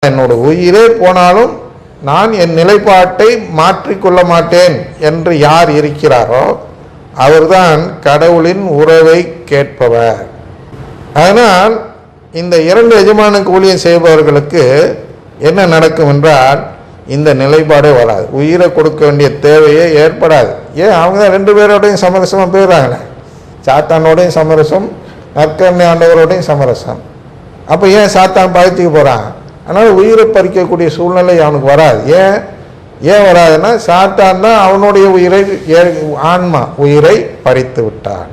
என்னோட உயிரே போனாலும் நான் என் நிலைப்பாட்டை மாற்றிக்கொள்ள மாட்டேன் என்று யார் இருக்கிறாரோ அவர்தான் கடவுளின் உறவை கேட்பவர். அதனால் இந்த இரண்டு எஜமானுக்கு ஊழியம் செய்பவர்களுக்கு என்ன நடக்கும் என்றால் இந்த நிலைப்பாடே வராது, உயிரை கொடுக்க வேண்டிய தேவையே ஏற்படாது. ஏன்? அவங்க தான் ரெண்டு பேரோடையும் சமரசமாக போயிடுறாங்களே, சாத்தானோடையும் சமரசம், நற்கருணை ஆண்டவரோடையும் சமரசம். அப்போ ஏன் சாத்தான் பாதித்துக்கு போகிறான்? அதனால் உயிரை பறிக்கக்கூடிய சூழ்நிலை அவனுக்கு வராது. ஏன் வராதுன்னா சாத்தான் தான் அவனுடைய உயிரை, ஆன்மா உயிரை பறித்து விட்டான்.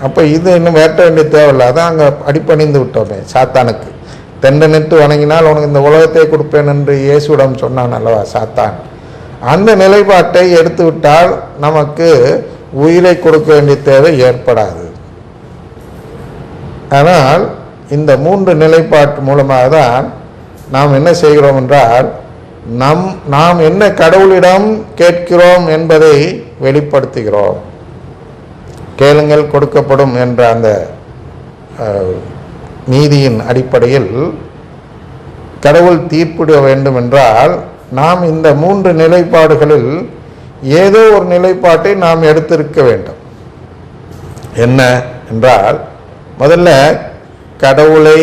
அப்போ இது இன்னும் வேட்ட வேண்டிய தேவையில்லை. அதான் அங்கே அடிப்பணிந்து விட்டோமே சாத்தானுக்கு. தெண்டனிட்டு வணங்கினால் உனக்கு இந்த உலகத்தை கொடுப்பேன் என்று இயேசுவிடம் சொன்னான் அல்லவா சாத்தான். அந்த நிலைப்பாட்டை எடுத்து விட்டால் நமக்கு உயிரை கொடுக்க வேண்டிய தேவை ஏற்படாது. ஆனால் இந்த மூன்று நிலைப்பாட்டு மூலமாக தான் நாம் என்ன செய்கிறோம் என்றால் நாம் என்ன கடவுளிடம் கேட்கிறோம் என்பதை வெளிப்படுத்துகிறோம். கேளுங்கள் கொடுக்கப்படும் என்ற அந்த நீதியின் அடிப்படையில் கடவுள் தீர்ப்பிட வேண்டும் என்றால் நாம் இந்த மூன்று நிலைப்பாடுகளில் ஏதோ ஒரு நிலைப்பாட்டை நாம் எடுத்திருக்க வேண்டும். என்ன என்றால், முதல்ல கடவுளை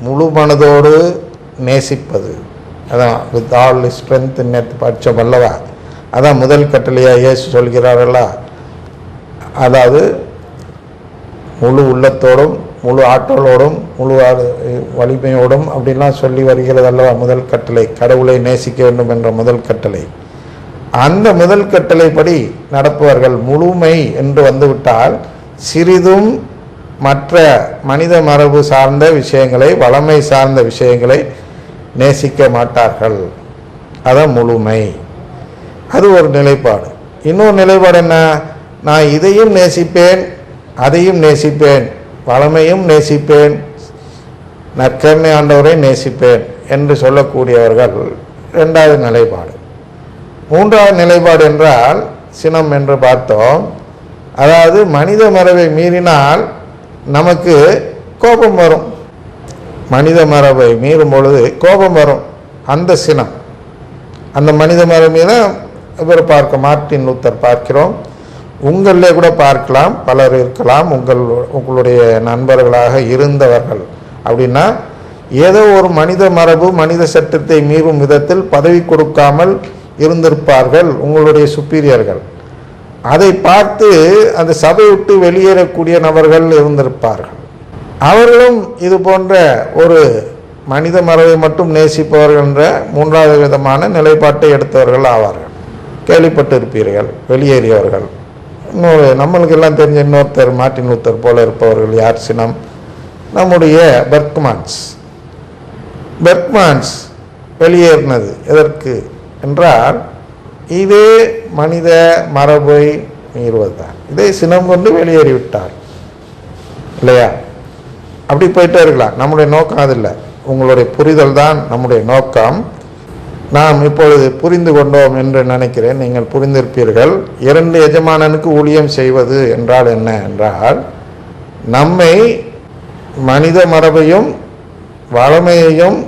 முழு மனதோடு நேசிப்பது. அதான் வித் ஆல் ஸ்ட்ரென்த் நேற்று படித்தோம் அல்லவா, அதான் முதல் கட்டளையாக இயேசு சொல்கிறார்களா. அதாவது முழு உள்ளத்தோடும் முழு ஆற்றலோடும் முழு வலிமையோடும் அப்படின்லாம் சொல்லி வருகிறது அல்லவா முதல் கட்டளை, கடவுளை நேசிக்க வேண்டும் என்ற முதல் கட்டளை. அந்த முதல் கட்டளைப்படி நடப்பவர்கள் முழுமை என்று வந்துவிட்டால் சிறிதும் மற்ற மனித மரபு சார்ந்த விஷயங்களை, வளமை சார்ந்த விஷயங்களை நேசிக்க மாட்டார்கள். அதான் முழுமை. அது ஒரு நிலைப்பாடு. இன்னொரு நிலைப்பாடு என்ன? நான் இதையும் நேசிப்பேன், அதையும் நேசிப்பேன், வளமையும் நேசிப்பேன், நற்கருணை ஆண்டவரை நேசிப்பேன் என்று சொல்லக்கூடியவர்கள் இரண்டாவது நிலைப்பாடு. மூன்றாவது நிலைப்பாடு என்றால் சினம் என்று பார்த்தோம். அதாவது மனித மரபை மீறினால் நமக்கு கோபம் வரும். மனித மரபை மீறும் பொழுது கோபம் வரும். அந்த சினம், அந்த மனித மரபு மீது இவர் மார்ட்டின் லூத்தர் பார்க்கிறோம். உங்களிலே கூட பார்க்கலாம், பலர் இருக்கலாம், உங்களுடைய நண்பர்களாக இருந்தவர்கள். அப்படின்னா ஏதோ ஒரு மனித மரபு, மனித சட்டத்தை மீறும் விதத்தில் பதவி கொடுக்காமல் இருந்திருப்பார்கள் உங்களுடைய சுப்பீரியர்கள். அதை பார்த்து அந்த சபை விட்டு வெளியேறக்கூடிய நபர்கள் இருந்திருப்பார்கள். அவர்களும் இது போன்ற ஒரு மனித மரபை மட்டும் நேசிப்பவர்கள் என்ற மூன்றாவது விதமான நிலைப்பாட்டை எடுத்தவர்கள் ஆவார்கள். கேள்விப்பட்டு இருப்பீர்கள் வெளியேறியவர்கள். இன்னொரு நம்மளுக்கு எல்லாம் தெரிஞ்ச இன்னொருத்தர் மார்ட்டின் லூத்தர் போல இருப்பவர்கள் யார்? சினம். நம்முடைய பெர்க்மான்ஸ் வெளியேறினது எதற்கு என்றால் இதே மனித மரபை மீறுவதுதான். இதை சினம் கொண்டு வெளியேறிவிட்டார் இல்லையா? அப்படி போயிட்டே இருக்கலாம். நம்முடைய நோக்கம் அது இல்லை. உங்களுடைய புரிதல் தான் நம்முடைய நோக்கம். நாம் இப்பொழுது புரிந்து கொண்டோம் என்று நினைக்கிறேன். நீங்கள் புரிந்திருப்பீர்கள். இரண்டு எஜமானனுக்கு ஊழியம் செய்வது என்றால் என்ன என்றால், நம்மை மனித மரபையும் வளமையையும்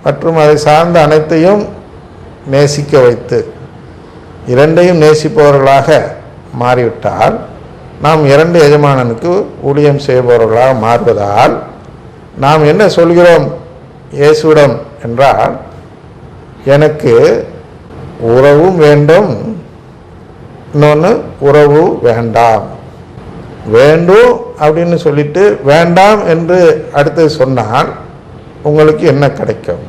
மற்றும் அதை சார்ந்த அனைத்தையும் நேசிக்க வைத்து இரண்டையும் நேசிப்பவர்களாக மாறிவிட்டால் நாம் இரண்டு எஜமானனுக்கு ஊழியம் செய்பவர்களாக மாறுவதால் நாம் என்ன சொல்கிறோம் இயேசுவிடம் என்றால், எனக்கு உறவும் வேண்டும், இன்னொன்று உறவு வேண்டாம். வேண்டும் அப்படின்னு சொல்லிட்டு வேண்டாம் என்று அடுத்து சொன்னால் உங்களுக்கு என்ன கிடைக்கும்?